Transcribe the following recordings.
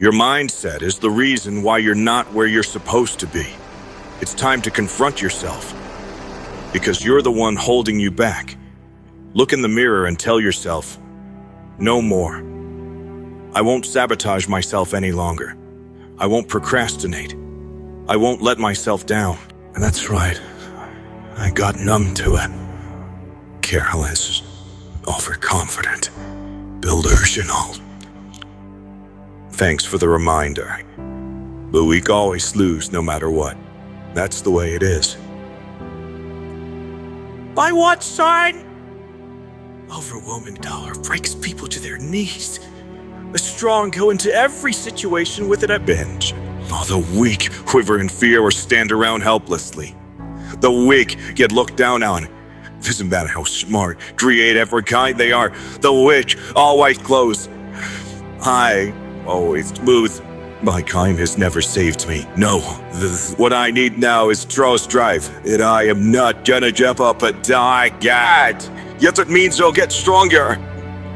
Your mindset is the reason why you're not where you're supposed to be. It's time to confront yourself, because you're the one holding you back. Look in the mirror and tell yourself, no more. I won't sabotage myself any longer. I won't procrastinate. I won't let myself down. And that's right. I got numb to it. Careless, overconfident, delusional. Thanks for the reminder. The weak always lose no matter what. That's the way it is. By what side? Overwhelming power breaks people to their knees. The strong go into every situation with it at binge. While the weak quiver in fear or stand around helplessly. The weak get looked down on. Doesn't matter how smart, creative, or kind they are. The weak always close. I always smooth. My kindness never saved me. No, what I need now is trust drive. And I am not gonna jump up and die yet. Yes, it means I'll get stronger.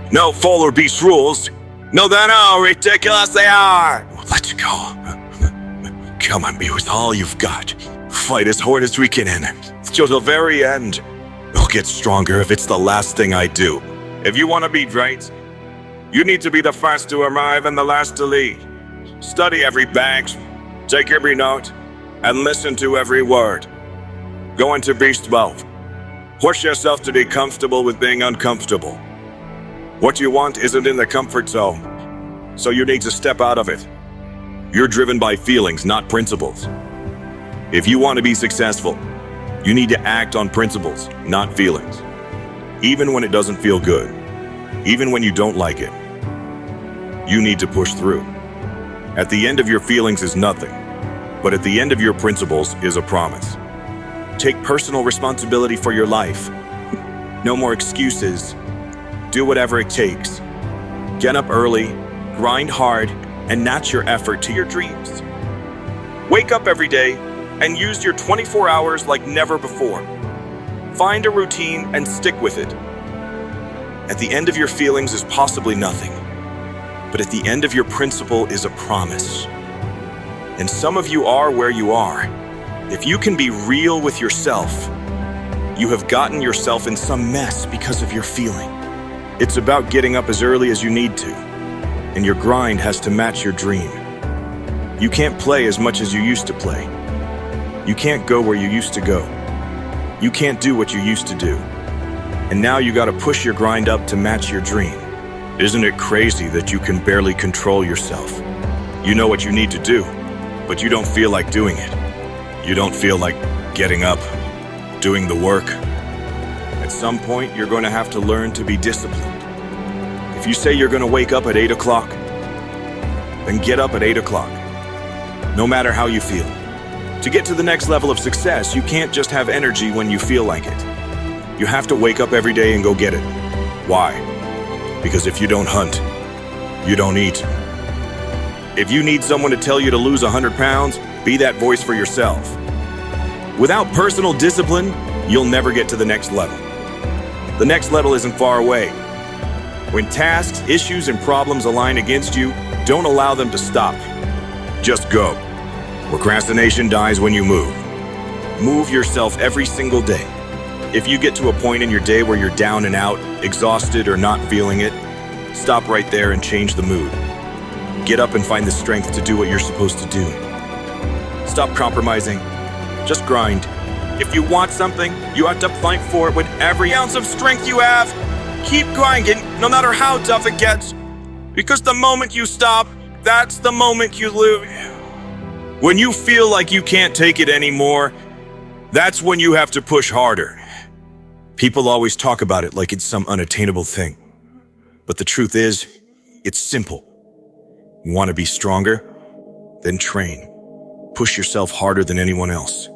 No follow beast rules. Know that how ridiculous they are. Let you go. Come on me with all you've got. Fight as hard as we can till the very end. I'll get stronger if it's the last thing I do. If you want to be great, you need to be the first to arrive and the last to lead. Study every bank, take every note, and listen to every word. Go into beast mode. Push yourself to be comfortable with being uncomfortable. What you want isn't in the comfort zone, so you need to step out of it. You're driven by feelings, not principles. If you want to be successful, you need to act on principles, not feelings. Even when it doesn't feel good, even when you don't like it, you need to push through. At the end of your feelings is nothing, but at the end of your principles is a promise. Take personal responsibility for your life. No more excuses. Do whatever it takes. Get up early, grind hard, and match your effort to your dreams. Wake up every day and use your 24 hours like never before. Find a routine and stick with it. At the end of your feelings is possibly nothing, but at the end of your principle is a promise. And some of you are where you are. If you can be real with yourself, you have gotten yourself in some mess because of your feeling. It's about getting up as early as you need to, and your grind has to match your dream. You can't play as much as you used to play. You can't go where you used to go. You can't do what you used to do. And now you gotta push your grind up to match your dream. Isn't it crazy that you can barely control yourself? You know what you need to do, but you don't feel like doing it. You don't feel like getting up, doing the work. At some point, you're going to have to learn to be disciplined. If you say you're going to wake up at 8 o'clock, then get up at 8 o'clock, no matter how you feel. To get to the next level of success, you can't just have energy when you feel like it. You have to wake up every day and go get it. Why? Because if you don't hunt, you don't eat. If you need someone to tell you to lose 100 pounds, be that voice for yourself. Without personal discipline, you'll never get to the next level. The next level isn't far away. When tasks, issues, and problems align against you, don't allow them to stop. Just go. Procrastination dies when you move. Move yourself every single day. If you get to a point in your day where you're down and out, exhausted, or not feeling it, stop right there and change the mood. Get up and find the strength to do what you're supposed to do. Stop compromising. Just grind. If you want something, you have to fight for it with every ounce of strength you have. Keep grinding, no matter how tough it gets. Because the moment you stop, that's the moment you lose. When you feel like you can't take it anymore, that's when you have to push harder. People always talk about it like it's some unattainable thing. But the truth is, it's simple. You want to be stronger? Then train. Push yourself harder than anyone else.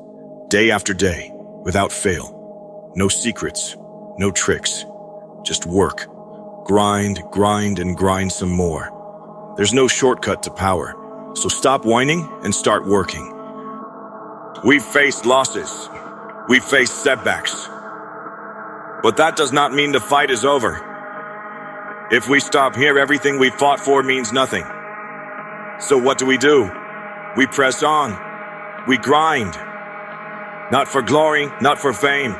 Day after day, without fail. No secrets, no tricks. Just work. Grind, grind, and grind some more. There's no shortcut to power. So stop whining and start working. We've faced losses. We've faced setbacks. But that does not mean the fight is over. If we stop here, everything we fought for means nothing. So what do? We press on. We grind. Not for glory, not for fame,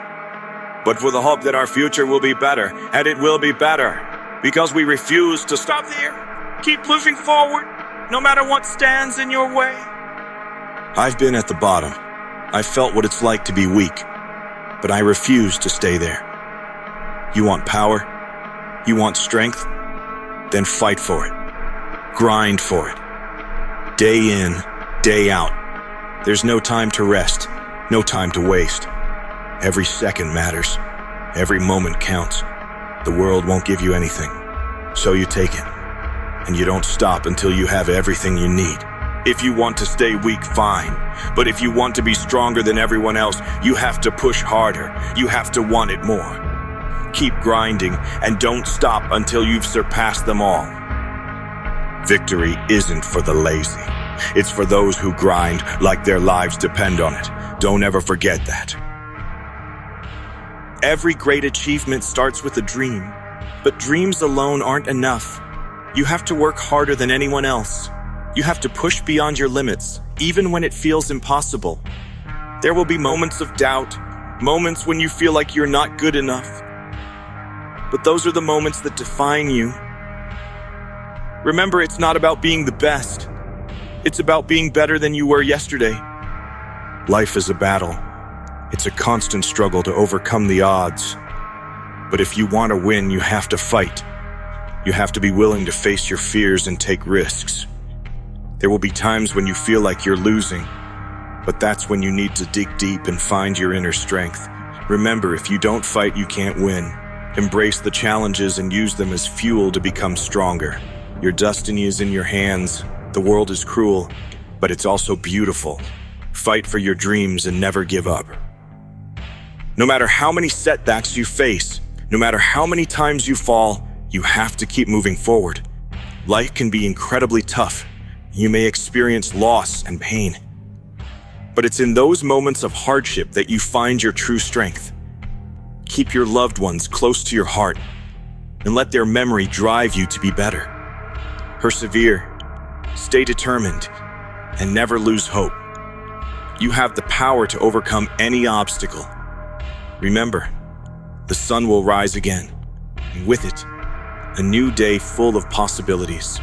but for the hope that our future will be better, and it will be better, because we refuse to stop there. Keep moving forward, no matter what stands in your way. I've been at the bottom. I've felt what it's like to be weak, but I refuse to stay there. You want power? You want strength? Then fight for it. Grind for it. Day in, day out. There's no time to rest, no time to waste. Every second matters. Every moment counts. The world won't give you anything, so you take it. And you don't stop until you have everything you need. If you want to stay weak, fine. But if you want to be stronger than everyone else, you have to push harder. You have to want it more. Keep grinding and don't stop until you've surpassed them all. Victory isn't for the lazy. It's for those who grind like their lives depend on it. Don't ever forget that. Every great achievement starts with a dream, but dreams alone aren't enough. You have to work harder than anyone else. You have to push beyond your limits, even when it feels impossible. There will be moments of doubt, moments when you feel like you're not good enough. But those are the moments that define you. Remember, it's not about being the best. It's about being better than you were yesterday. Life is a battle. It's a constant struggle to overcome the odds. But if you want to win, you have to fight. You have to be willing to face your fears and take risks. There will be times when you feel like you're losing, but that's when you need to dig deep and find your inner strength. Remember, if you don't fight, you can't win. Embrace the challenges and use them as fuel to become stronger. Your destiny is in your hands. The world is cruel, but it's also beautiful. Fight for your dreams and never give up. No matter how many setbacks you face, no matter how many times you fall, you have to keep moving forward. Life can be incredibly tough. You may experience loss and pain. But it's in those moments of hardship that you find your true strength. Keep your loved ones close to your heart and let their memory drive you to be better. Persevere, stay determined, and never lose hope. You have the power to overcome any obstacle. Remember, the sun will rise again, and with it, a new day full of possibilities.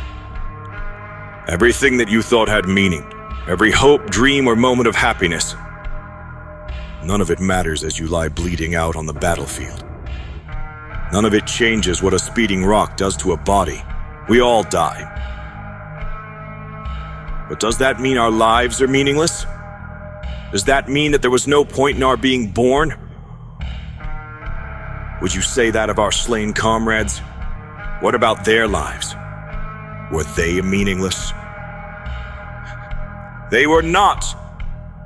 Everything that you thought had meaning, every hope, dream, or moment of happiness, none of it matters as you lie bleeding out on the battlefield. None of it changes what a speeding rock does to a body. We all die. But does that mean our lives are meaningless? Does that mean that there was no point in our being born? Would you say that of our slain comrades? What about their lives? Were they meaningless? They were not.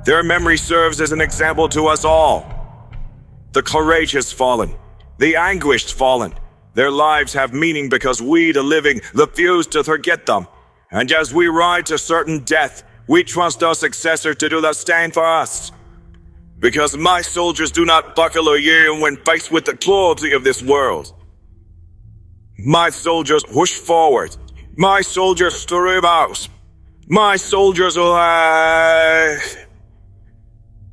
Their memory serves as an example to us all. The courageous fallen, the anguished fallen. Their lives have meaning because we, the living, refuse to forget them. And as we ride to certain death, we trust our successor to do the same for us. Because my soldiers do not buckle or yield when faced with the cruelty of this world. My soldiers push forward. My soldiers strive out. My soldiers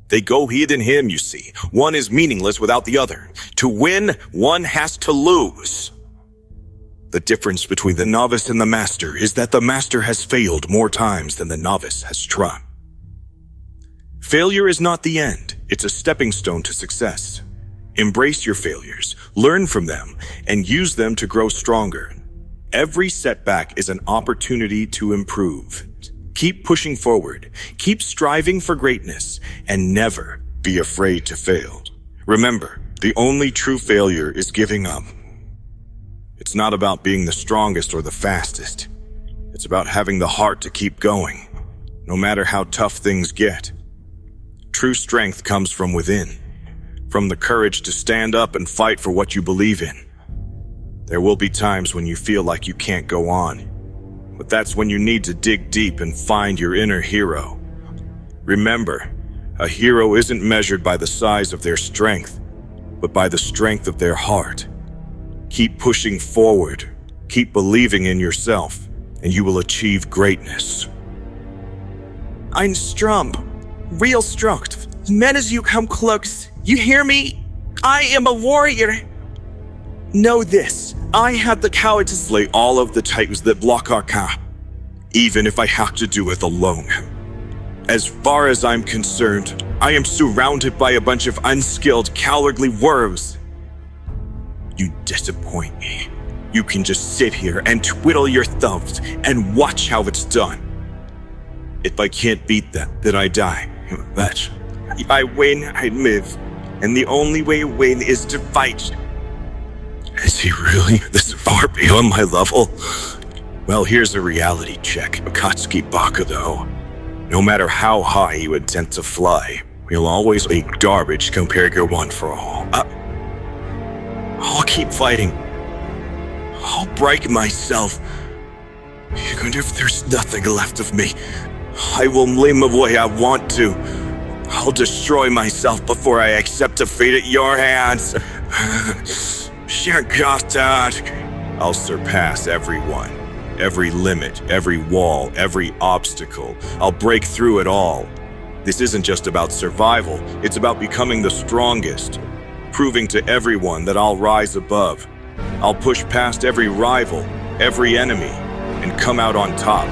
They go hid in him, you see. One is meaningless without the other. To win, one has to lose. The difference between the novice and the master is that the master has failed more times than the novice has tried. Failure is not the end. It's a stepping stone to success. Embrace your failures, learn from them, and use them to grow stronger. Every setback is an opportunity to improve. Keep pushing forward, keep striving for greatness, and never be afraid to fail. Remember, the only true failure is giving up. It's not about being the strongest or the fastest. It's about having the heart to keep going, no matter how tough things get. True strength comes from within, from the courage to stand up and fight for what you believe in. There will be times when you feel like you can't go on, but that's when you need to dig deep and find your inner hero. Remember, a hero isn't measured by the size of their strength, but by the strength of their heart. Keep pushing forward, keep believing in yourself, and you will achieve greatness. I'm strong, real strong. Men, as you come close, you hear me? I am a warrior. Know this, I have the courage to Slay all of the titans that block our path, even if I have to do it alone. As far as I'm concerned, I am surrounded by a bunch of unskilled, cowardly worms. You disappoint me. You can just sit here and twiddle your thumbs and watch how it's done. If I can't beat them, then I die. But if I win, I live. And the only way to win is to fight. Is he really this far beyond my level? Well, here's a reality check. Akatsuki Baka, though. No matter how high you intend to fly, you'll always be garbage compared to one for all. I'll keep fighting. I'll break myself. Even if there's nothing left of me, I will live the way I want to. I'll destroy myself before I accept defeat at your hands. I'll surpass everyone, every limit, every wall, every obstacle. I'll break through it all. This isn't just about survival, it's about becoming the strongest, proving to everyone that I'll rise above. I'll push past every rival, every enemy, and come out on top.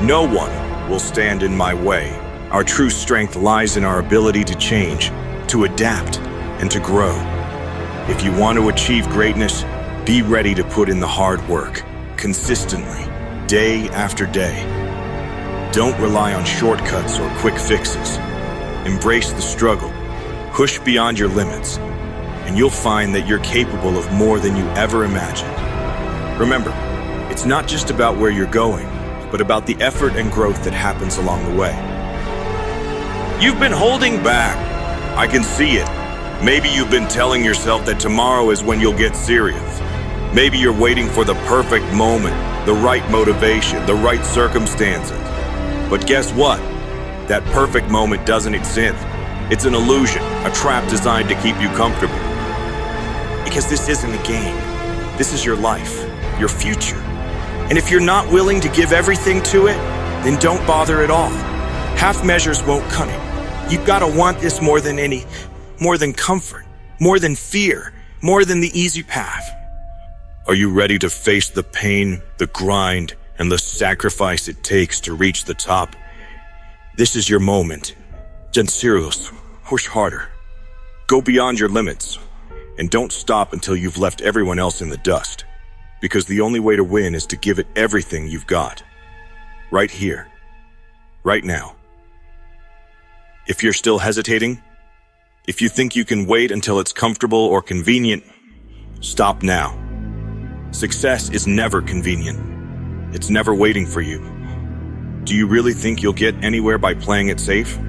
No one will stand in my way. Our true strength lies in our ability to change, to adapt, and to grow. If you want to achieve greatness, be ready to put in the hard work, consistently, day after day. Don't rely on shortcuts or quick fixes. Embrace the struggle, push beyond your limits, and you'll find that you're capable of more than you ever imagined. Remember, it's not just about where you're going, but about the effort and growth that happens along the way. You've been holding back. I can see it. Maybe you've been telling yourself that tomorrow is when you'll get serious. Maybe you're waiting for the perfect moment, the right motivation, the right circumstances. But guess what? That perfect moment doesn't exist. It's an illusion, a trap designed to keep you comfortable. Because this isn't a game. This is your life, your future. And if you're not willing to give everything to it, then don't bother at all. Half measures won't cut it. You've got to want this more than comfort, more than fear, more than the easy path. Are you ready to face the pain, the grind, and the sacrifice it takes to reach the top? This is your moment. Serious, push harder. Go beyond your limits. And don't stop until you've left everyone else in the dust. Because the only way to win is to give it everything you've got. Right here. Right now. If you're still hesitating, if you think you can wait until it's comfortable or convenient, stop now. Success is never convenient. It's never waiting for you. Do you really think you'll get anywhere by playing it safe?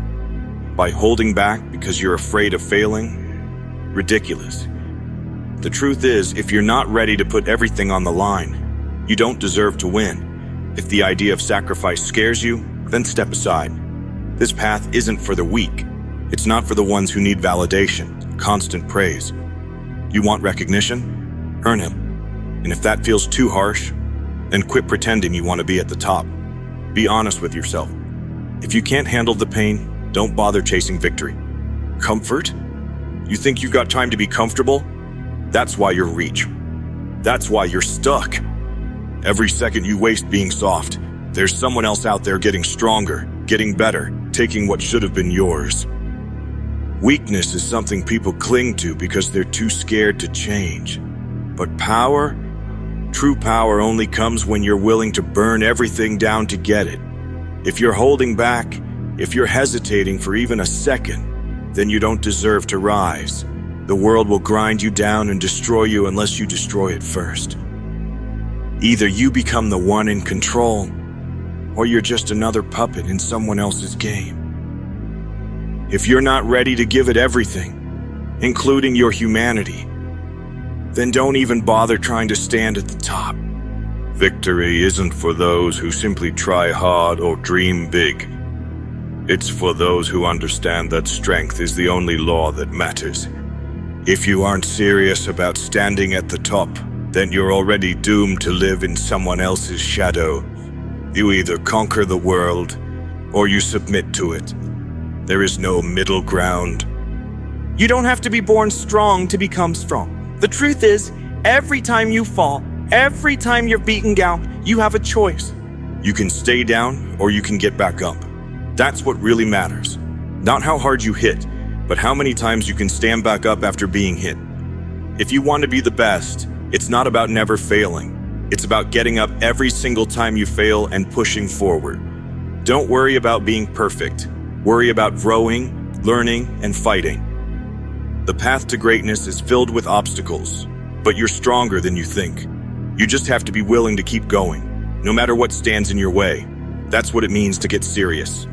By holding back because you're afraid of failing? Ridiculous. The truth is, if you're not ready to put everything on the line, you don't deserve to win. If the idea of sacrifice scares you, then step aside. This path isn't for the weak. It's not for the ones who need validation, constant praise. You want recognition? Earn it. And if that feels too harsh, then quit pretending you want to be at the top. Be honest with yourself. If you can't handle the pain, don't bother chasing victory. Comfort? You think you've got time to be comfortable? That's why you're weak. That's why you're stuck. Every second you waste being soft, there's someone else out there getting stronger, getting better, taking what should have been yours. Weakness is something people cling to because they're too scared to change. But power? True power only comes when you're willing to burn everything down to get it. If you're holding back, if you're hesitating for even a second, then you don't deserve to rise. The world will grind you down and destroy you unless you destroy it first. Either you become the one in control, or you're just another puppet in someone else's game. If you're not ready to give it everything, including your humanity, then don't even bother trying to stand at the top. Victory isn't for those who simply try hard or dream big. It's for those who understand that strength is the only law that matters. If you aren't serious about standing at the top, then you're already doomed to live in someone else's shadow. You either conquer the world or you submit to it. There is no middle ground. You don't have to be born strong to become strong. The truth is, every time you fall, every time you're beaten down, you have a choice. You can stay down or you can get back up. That's what really matters. Not how hard you hit, but how many times you can stand back up after being hit. If you want to be the best, it's not about never failing. It's about getting up every single time you fail and pushing forward. Don't worry about being perfect. Worry about growing, learning, and fighting. The path to greatness is filled with obstacles, but you're stronger than you think. You just have to be willing to keep going, no matter what stands in your way. That's what it means to get serious.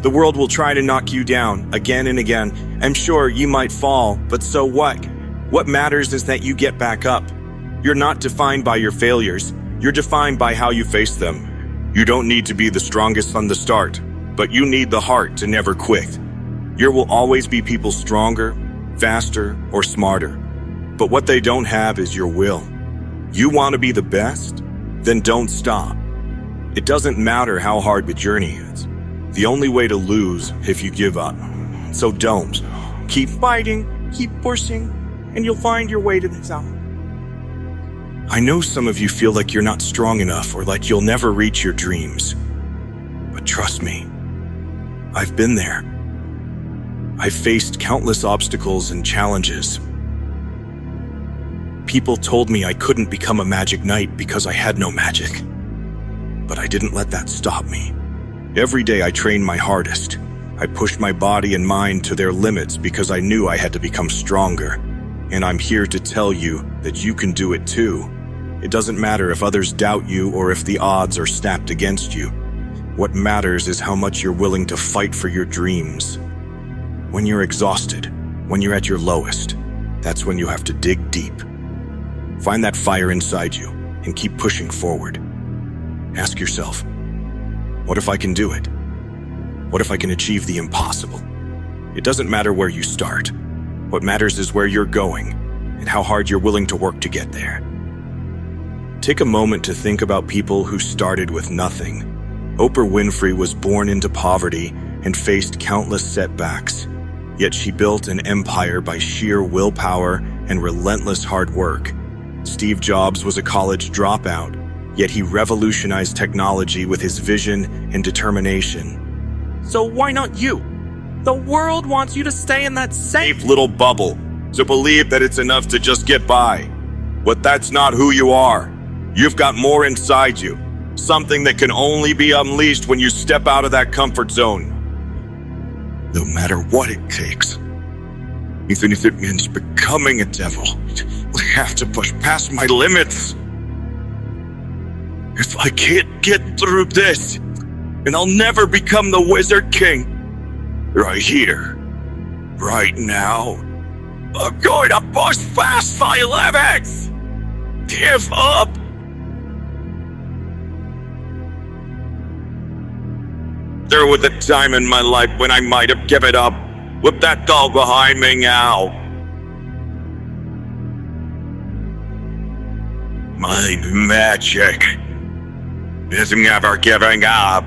The world will try to knock you down again and again. I'm sure you might fall, but so what? What matters is that you get back up. You're not defined by your failures. You're defined by how you face them. You don't need to be the strongest from the start, but you need the heart to never quit. There will always be people stronger, faster, or smarter. But what they don't have is your will. You want to be the best? Then don't stop. It doesn't matter how hard the journey is. The only way to lose if you give up. So don't. Keep fighting, keep pushing, and you'll find your way to the top. I know some of you feel like you're not strong enough or like you'll never reach your dreams. But trust me, I've been there. I've faced countless obstacles and challenges. People told me I couldn't become a magic knight because I had no magic. But I didn't let that stop me. Every day I trained my hardest. I pushed my body and mind to their limits because I knew I had to become stronger. And I'm here to tell you that you can do it too. It doesn't matter if others doubt you or if the odds are stacked against you. What matters is how much you're willing to fight for your dreams. When you're exhausted, when you're at your lowest, that's when you have to dig deep. Find that fire inside you and keep pushing forward. Ask yourself, what if I can do it? What if I can achieve the impossible? It doesn't matter where you start. What matters is where you're going and how hard you're willing to work to get there. Take a moment to think about people who started with nothing. Oprah Winfrey was born into poverty and faced countless setbacks. Yet she built an empire by sheer willpower and relentless hard work. Steve Jobs was a college dropout, yet he revolutionized technology with his vision and determination. So why not you? The world wants you to stay in that safe Little bubble, to believe that it's enough to just get by. But that's not who you are. You've got more inside you, something that can only be unleashed when you step out of that comfort zone. No matter what it takes, even if it means becoming a devil, I have to push past my limits. If I can't get through this, then I'll never become the Wizard King. Right here, right now, I'm going to push past my limits. Give up. There was a time in my life when I might have given up, with that doll behind me now. My magic is never giving up.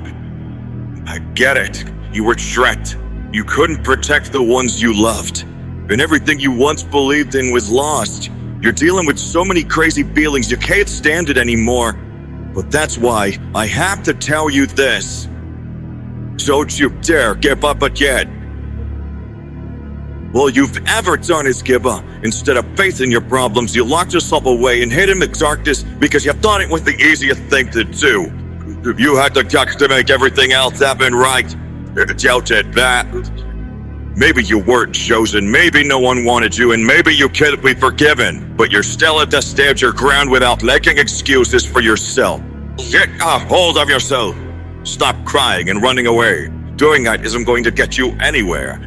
I get it. You were tricked. You couldn't protect the ones you loved. And everything you once believed in was lost. You're dealing with so many crazy feelings you can't stand it anymore. But that's why I have to tell you this. Don't you dare give up again. All you've ever done is give up. Instead of facing your problems, you locked yourself away and hid in the darkness because you thought it was the easiest thing to do. You had the guts to make everything else happen right. Doubted that. Maybe you weren't chosen, maybe no one wanted you, and maybe you can't be forgiven. But you're still at to stand your ground without making excuses for yourself. Get a hold of yourself. Stop crying and running away. Doing that isn't going to get you anywhere.